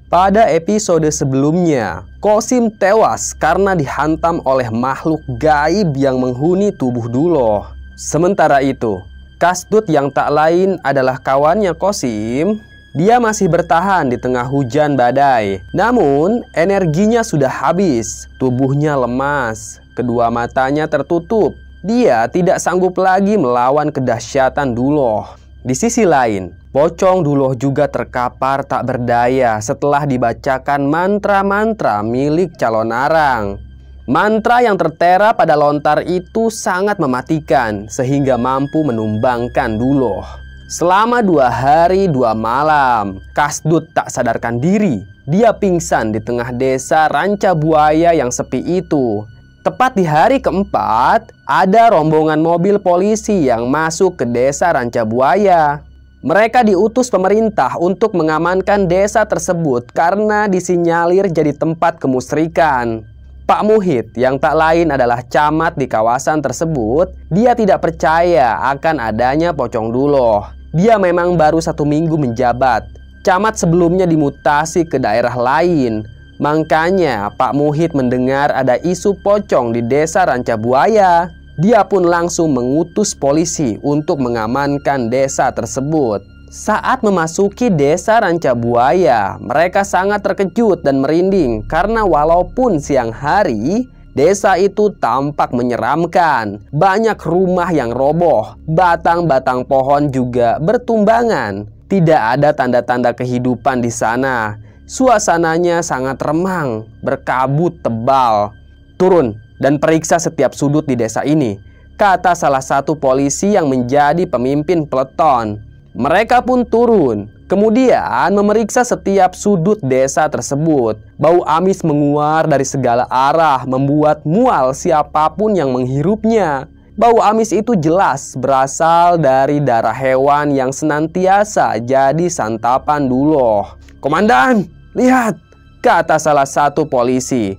Pada episode sebelumnya, Qasim tewas karena dihantam oleh makhluk gaib yang menghuni tubuh Duloh. Sementara itu, Kasdut yang tak lain adalah kawannya Qasim. Dia masih bertahan di tengah hujan badai. Namun, energinya sudah habis, tubuhnya lemas, kedua matanya tertutup. Dia tidak sanggup lagi melawan kedahsyatan Duloh. Di sisi lain, Pocong Duloh juga terkapar tak berdaya setelah dibacakan mantra-mantra milik calon arang. Mantra yang tertera pada lontar itu sangat mematikan sehingga mampu menumbangkan Duloh. Selama 2 hari 2 malam, Kasdut tak sadarkan diri. Dia pingsan di tengah desa Ranca Buaya yang sepi itu. Tepat di hari keempat, ada rombongan mobil polisi yang masuk ke desa Ranca Buaya. Mereka diutus pemerintah untuk mengamankan desa tersebut karena disinyalir jadi tempat kemusyrikan. Pak Muhid yang tak lain adalah camat di kawasan tersebut, dia tidak percaya akan adanya Pocong Duloh. Dia memang baru 1 minggu menjabat. Camat sebelumnya dimutasi ke daerah lain. Makanya Pak Muhid mendengar ada isu pocong di desa Ranca Buaya. Dia pun langsung mengutus polisi untuk mengamankan desa tersebut. Saat memasuki desa Ranca Buaya, mereka sangat terkejut dan merinding karena walaupun siang hari, desa itu tampak menyeramkan. Banyak rumah yang roboh, batang-batang pohon juga bertumbangan. Tidak ada tanda-tanda kehidupan di sana. Suasananya sangat remang, berkabut tebal. Turun dan periksa setiap sudut di desa ini, kata salah satu polisi yang menjadi pemimpin peleton. Mereka pun turun, kemudian memeriksa setiap sudut desa tersebut. Bau amis menguar dari segala arah, membuat mual siapapun yang menghirupnya. Bau amis itu jelas berasal dari darah hewan yang senantiasa jadi santapan Duloh. "Komandan, lihat," kata salah satu polisi.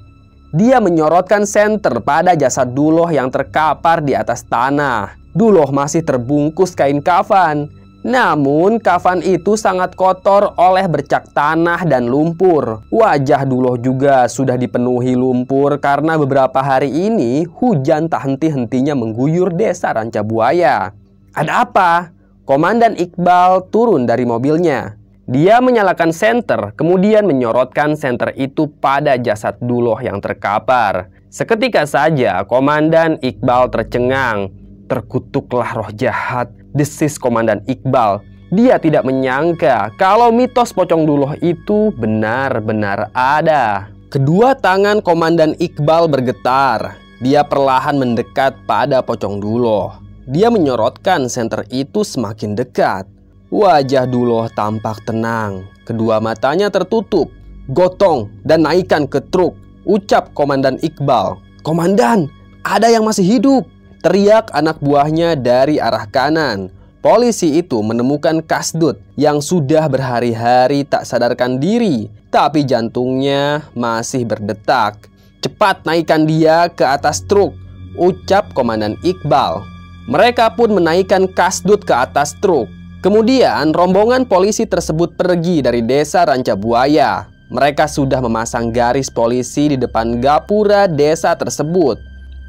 Dia menyorotkan senter pada jasad Duloh yang terkapar di atas tanah. Duloh masih terbungkus kain kafan. Namun kafan itu sangat kotor oleh bercak tanah dan lumpur. Wajah Duloh juga sudah dipenuhi lumpur karena beberapa hari ini hujan tak henti-hentinya mengguyur desa Ranca Buaya. "Ada apa?" Komandan Iqbal turun dari mobilnya. Dia menyalakan senter, kemudian menyorotkan senter itu pada jasad Duloh yang terkapar. Seketika saja Komandan Iqbal tercengang. "Terkutuklah roh jahat," desis Komandan Iqbal. Dia tidak menyangka kalau mitos Pocong Duloh itu benar-benar ada. Kedua tangan Komandan Iqbal bergetar. Dia perlahan mendekat pada Pocong Duloh. Dia menyorotkan senter itu semakin dekat. Wajah Duloh tampak tenang. Kedua matanya tertutup. "Gotong dan naikkan ke truk," ucap Komandan Iqbal. "Komandan, ada yang masih hidup," teriak anak buahnya dari arah kanan. Polisi itu menemukan Kasdut yang sudah berhari-hari tak sadarkan diri, tapi jantungnya masih berdetak. "Cepat naikkan dia ke atas truk," ucap Komandan Iqbal. Mereka pun menaikkan Kasdut ke atas truk. Kemudian rombongan polisi tersebut pergi dari desa Ranca Buaya. Mereka sudah memasang garis polisi di depan gapura desa tersebut.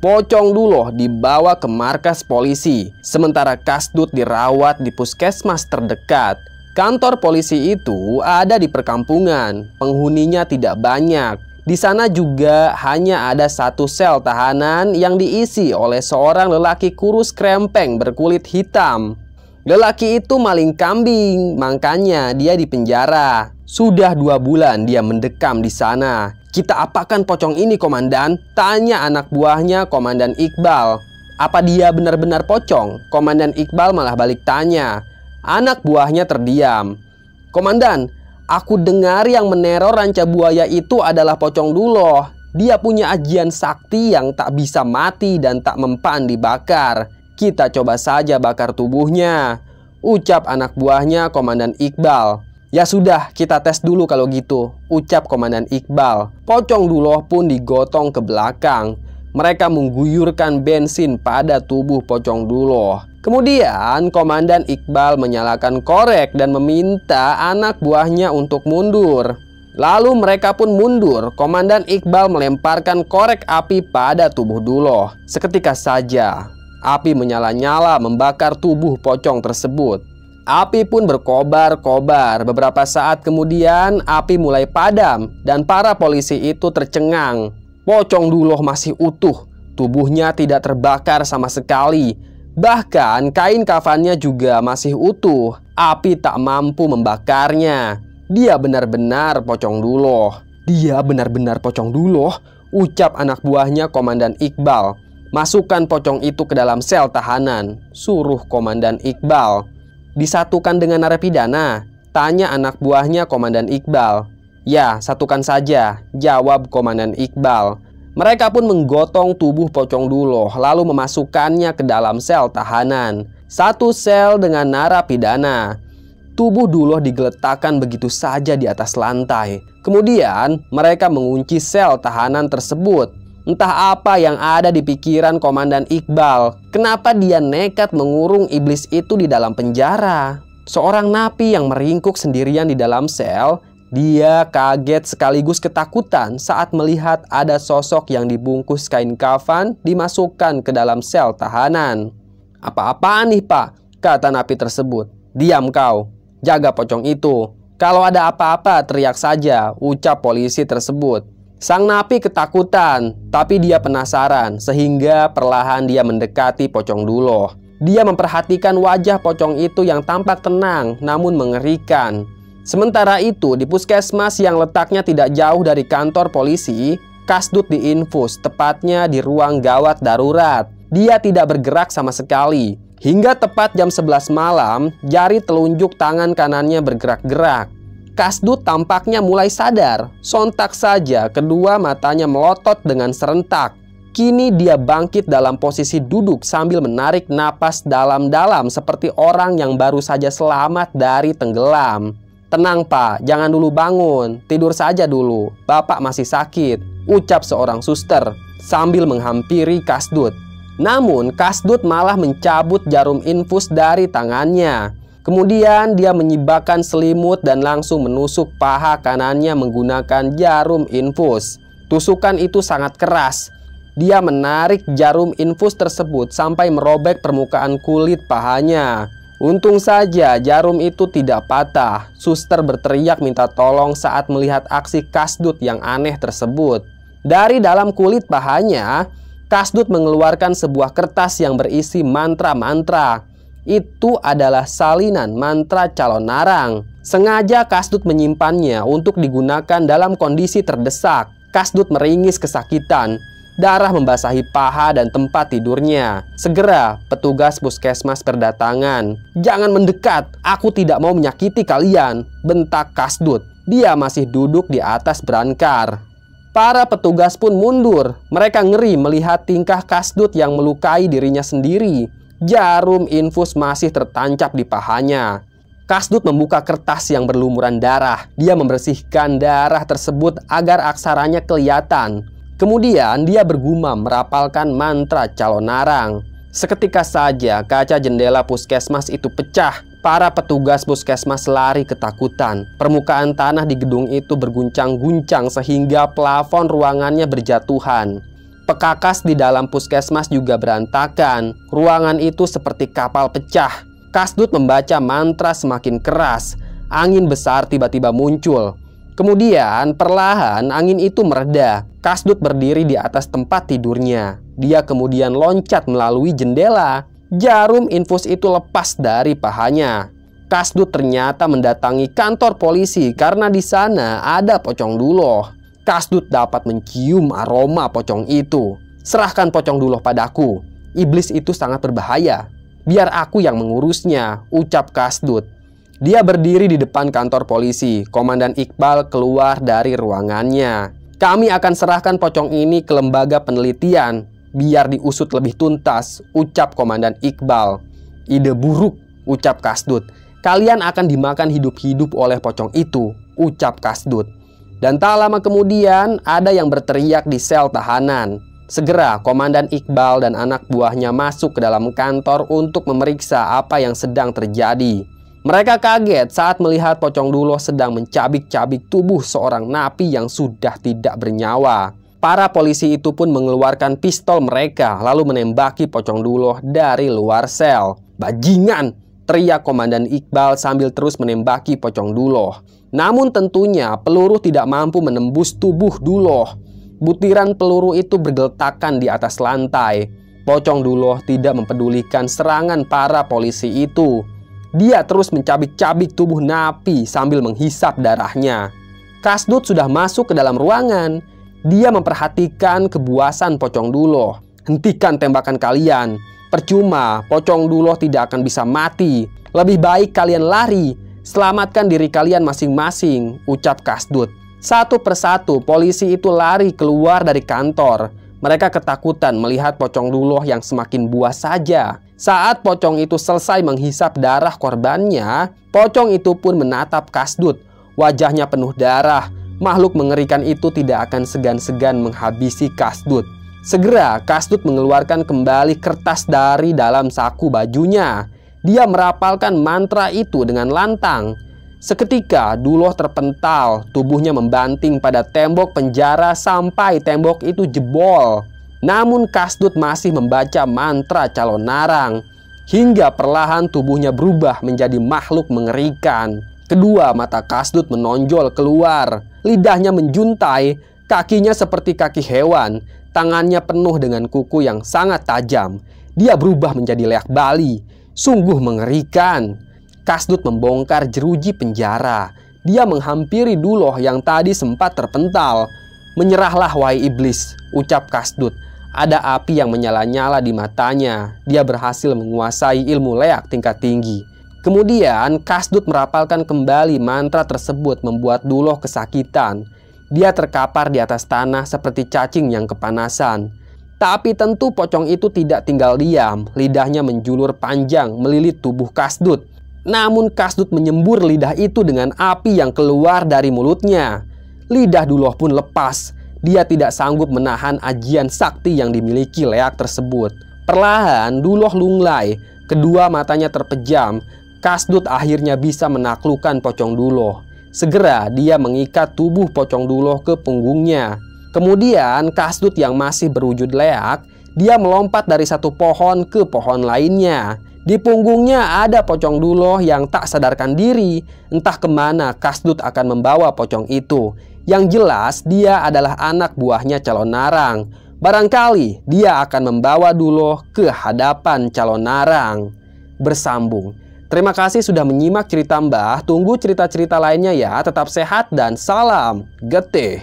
Pocong Duloh dibawa ke markas polisi, sementara Kasdut dirawat di puskesmas terdekat. Kantor polisi itu ada di perkampungan, penghuninya tidak banyak. Di sana juga hanya ada 1 sel tahanan yang diisi oleh seorang lelaki kurus krempeng berkulit hitam. Lelaki itu maling kambing, makanya dia dipenjara. Sudah 2 bulan dia mendekam di sana. "Kita apakan pocong ini, Komandan?" tanya anak buahnya Komandan Iqbal. "Apa dia benar-benar pocong?" Komandan Iqbal malah balik tanya. Anak buahnya terdiam. "Komandan, aku dengar yang meneror Ranca Buaya itu adalah Pocong Duloh. Dia punya ajian sakti yang tak bisa mati dan tak mempan dibakar. Kita coba saja bakar tubuhnya," ucap anak buahnya Komandan Iqbal. "Ya sudah, kita tes dulu kalau gitu," ucap Komandan Iqbal. Pocong Duloh pun digotong ke belakang. Mereka mengguyurkan bensin pada tubuh Pocong Duloh. Kemudian Komandan Iqbal menyalakan korek dan meminta anak buahnya untuk mundur. Lalu mereka pun mundur. Komandan Iqbal melemparkan korek api pada tubuh Duloh. Seketika saja api menyala-nyala membakar tubuh pocong tersebut. Api pun berkobar-kobar. Beberapa saat kemudian api mulai padam dan para polisi itu tercengang. Pocong Duloh masih utuh. Tubuhnya tidak terbakar sama sekali. Bahkan kain kafannya juga masih utuh. Api tak mampu membakarnya. Dia benar-benar Pocong Duloh. Dia benar-benar Pocong Duloh, ucap anak buahnya Komandan Iqbal. Masukkan pocong itu ke dalam sel tahanan, suruh Komandan Iqbal. Disatukan dengan narapidana, tanya anak buahnya Komandan Iqbal. Ya, satukan saja, jawab Komandan Iqbal. Mereka pun menggotong tubuh Pocong Duloh lalu memasukkannya ke dalam sel tahanan. Satu sel dengan narapidana. Tubuh Duloh digeletakkan begitu saja di atas lantai. Kemudian mereka mengunci sel tahanan tersebut. Entah apa yang ada di pikiran Komandan Iqbal. Kenapa dia nekat mengurung iblis itu di dalam penjara? Seorang napi yang meringkuk sendirian di dalam sel. Dia kaget sekaligus ketakutan saat melihat ada sosok yang dibungkus kain kafan dimasukkan ke dalam sel tahanan. "Apa-apaan nih, Pak?" kata napi tersebut. "Diam kau. Jaga pocong itu. Kalau ada apa-apa teriak saja," ucap polisi tersebut. Sang napi ketakutan, tapi dia penasaran sehingga perlahan dia mendekati Pocong Duloh. Dia memperhatikan wajah pocong itu yang tampak tenang namun mengerikan. Sementara itu di puskesmas yang letaknya tidak jauh dari kantor polisi, Kasdut diinfus tepatnya di ruang gawat darurat. Dia tidak bergerak sama sekali. Hingga tepat jam 11 malam, jari telunjuk tangan kanannya bergerak-gerak. Kasdut tampaknya mulai sadar. Sontak saja kedua matanya melotot dengan serentak. Kini dia bangkit dalam posisi duduk sambil menarik napas dalam-dalam seperti orang yang baru saja selamat dari tenggelam. "Tenang, Pak, jangan dulu bangun. Tidur saja dulu. Bapak masih sakit," ucap seorang suster sambil menghampiri Kasdut. Namun Kasdut malah mencabut jarum infus dari tangannya. Kemudian dia menyibakkan selimut dan langsung menusuk paha kanannya menggunakan jarum infus. Tusukan itu sangat keras. Dia menarik jarum infus tersebut sampai merobek permukaan kulit pahanya. Untung saja jarum itu tidak patah. Suster berteriak minta tolong saat melihat aksi Kasdut yang aneh tersebut. Dari dalam kulit pahanya, Kasdut mengeluarkan sebuah kertas yang berisi mantra-mantra. Itu adalah salinan mantra calon narang. Sengaja Kasdut menyimpannya untuk digunakan dalam kondisi terdesak. Kasdut meringis kesakitan. Darah membasahi paha dan tempat tidurnya. Segera petugas puskesmas berdatangan. "Jangan mendekat, aku tidak mau menyakiti kalian," bentak Kasdut. Dia masih duduk di atas brankar. Para petugas pun mundur. Mereka ngeri melihat tingkah Kasdut yang melukai dirinya sendiri. Jarum infus masih tertancap di pahanya. Kasdut membuka kertas yang berlumuran darah. Dia membersihkan darah tersebut agar aksaranya kelihatan. Kemudian dia bergumam merapalkan mantra calon narang. Seketika saja kaca jendela puskesmas itu pecah. Para petugas puskesmas lari ketakutan. Permukaan tanah di gedung itu berguncang-guncang sehingga plafon ruangannya berjatuhan. Pekakas di dalam puskesmas juga berantakan. Ruangan itu seperti kapal pecah. Kasdut membaca mantra semakin keras. Angin besar tiba-tiba muncul. Kemudian perlahan angin itu mereda. Kasdut berdiri di atas tempat tidurnya. Dia kemudian loncat melalui jendela. Jarum infus itu lepas dari pahanya. Kasdut ternyata mendatangi kantor polisi karena di sana ada Pocong Duloh. Kasdut dapat mencium aroma pocong itu. "Serahkan Pocong Duloh padaku. Iblis itu sangat berbahaya. Biar aku yang mengurusnya," ucap Kasdut. Dia berdiri di depan kantor polisi. Komandan Iqbal keluar dari ruangannya. "Kami akan serahkan pocong ini ke lembaga penelitian. Biar diusut lebih tuntas," ucap Komandan Iqbal. "Ide buruk," ucap Kasdut. "Kalian akan dimakan hidup-hidup oleh pocong itu," ucap Kasdut. Dan tak lama kemudian ada yang berteriak di sel tahanan. Segera Komandan Iqbal dan anak buahnya masuk ke dalam kantor untuk memeriksa apa yang sedang terjadi. Mereka kaget saat melihat Pocong Duloh sedang mencabik-cabik tubuh seorang napi yang sudah tidak bernyawa. Para polisi itu pun mengeluarkan pistol mereka lalu menembaki Pocong Duloh dari luar sel. "Bajingan!" teriak Komandan Iqbal sambil terus menembaki Pocong Duloh. Namun tentunya peluru tidak mampu menembus tubuh Duloh. Butiran peluru itu bergeletakan di atas lantai. Pocong Duloh tidak mempedulikan serangan para polisi itu. Dia terus mencabik-cabik tubuh napi sambil menghisap darahnya. Kasdut sudah masuk ke dalam ruangan. Dia memperhatikan kebuasan Pocong Duloh. "Hentikan tembakan kalian. Percuma, Pocong Duloh tidak akan bisa mati. Lebih baik kalian lari. Selamatkan diri kalian masing-masing," ucap Kasdut. Satu persatu polisi itu lari keluar dari kantor. Mereka ketakutan melihat Pocong Duloh yang semakin buas saja. Saat Pocong itu selesai menghisap darah korbannya, Pocong itu pun menatap Kasdut. Wajahnya penuh darah. Makhluk mengerikan itu tidak akan segan-segan menghabisi Kasdut. Segera Kasdut mengeluarkan kembali kertas dari dalam saku bajunya. Dia merapalkan mantra itu dengan lantang. Seketika Duloh terpental, tubuhnya membanting pada tembok penjara sampai tembok itu jebol. Namun Kasdut masih membaca mantra calon narang. Hingga perlahan tubuhnya berubah menjadi makhluk mengerikan. Kedua mata Kasdut menonjol keluar. Lidahnya menjuntai, kakinya seperti kaki hewan. Tangannya penuh dengan kuku yang sangat tajam. Dia berubah menjadi leak bali. Sungguh mengerikan. Kasdut membongkar jeruji penjara. Dia menghampiri Duloh yang tadi sempat terpental. "Menyerahlah wahai iblis," ucap Kasdut. Ada api yang menyala-nyala di matanya. Dia berhasil menguasai ilmu leak tingkat tinggi. Kemudian Kasdut merapalkan kembali mantra tersebut membuat Duloh kesakitan. Dia terkapar di atas tanah seperti cacing yang kepanasan. Tapi tentu Pocong itu tidak tinggal diam. Lidahnya menjulur panjang melilit tubuh Kasdut. Namun Kasdut menyembur lidah itu dengan api yang keluar dari mulutnya. Lidah Duloh pun lepas. Dia tidak sanggup menahan ajian sakti yang dimiliki leak tersebut. Perlahan Duloh lunglai. Kedua matanya terpejam. Kasdut akhirnya bisa menaklukkan Pocong Duloh. Segera dia mengikat tubuh Pocong Duloh ke punggungnya. Kemudian Kasdut yang masih berwujud leak, dia melompat dari satu pohon ke pohon lainnya. Di punggungnya ada Pocong Duloh yang tak sadarkan diri. Entah kemana Kasdut akan membawa Pocong itu. Yang jelas dia adalah anak buahnya calon narang. Barangkali dia akan membawa Duloh ke hadapan calon narang. Bersambung. Terima kasih sudah menyimak cerita Mbah. Tunggu cerita-cerita lainnya ya. Tetap sehat dan salam getih.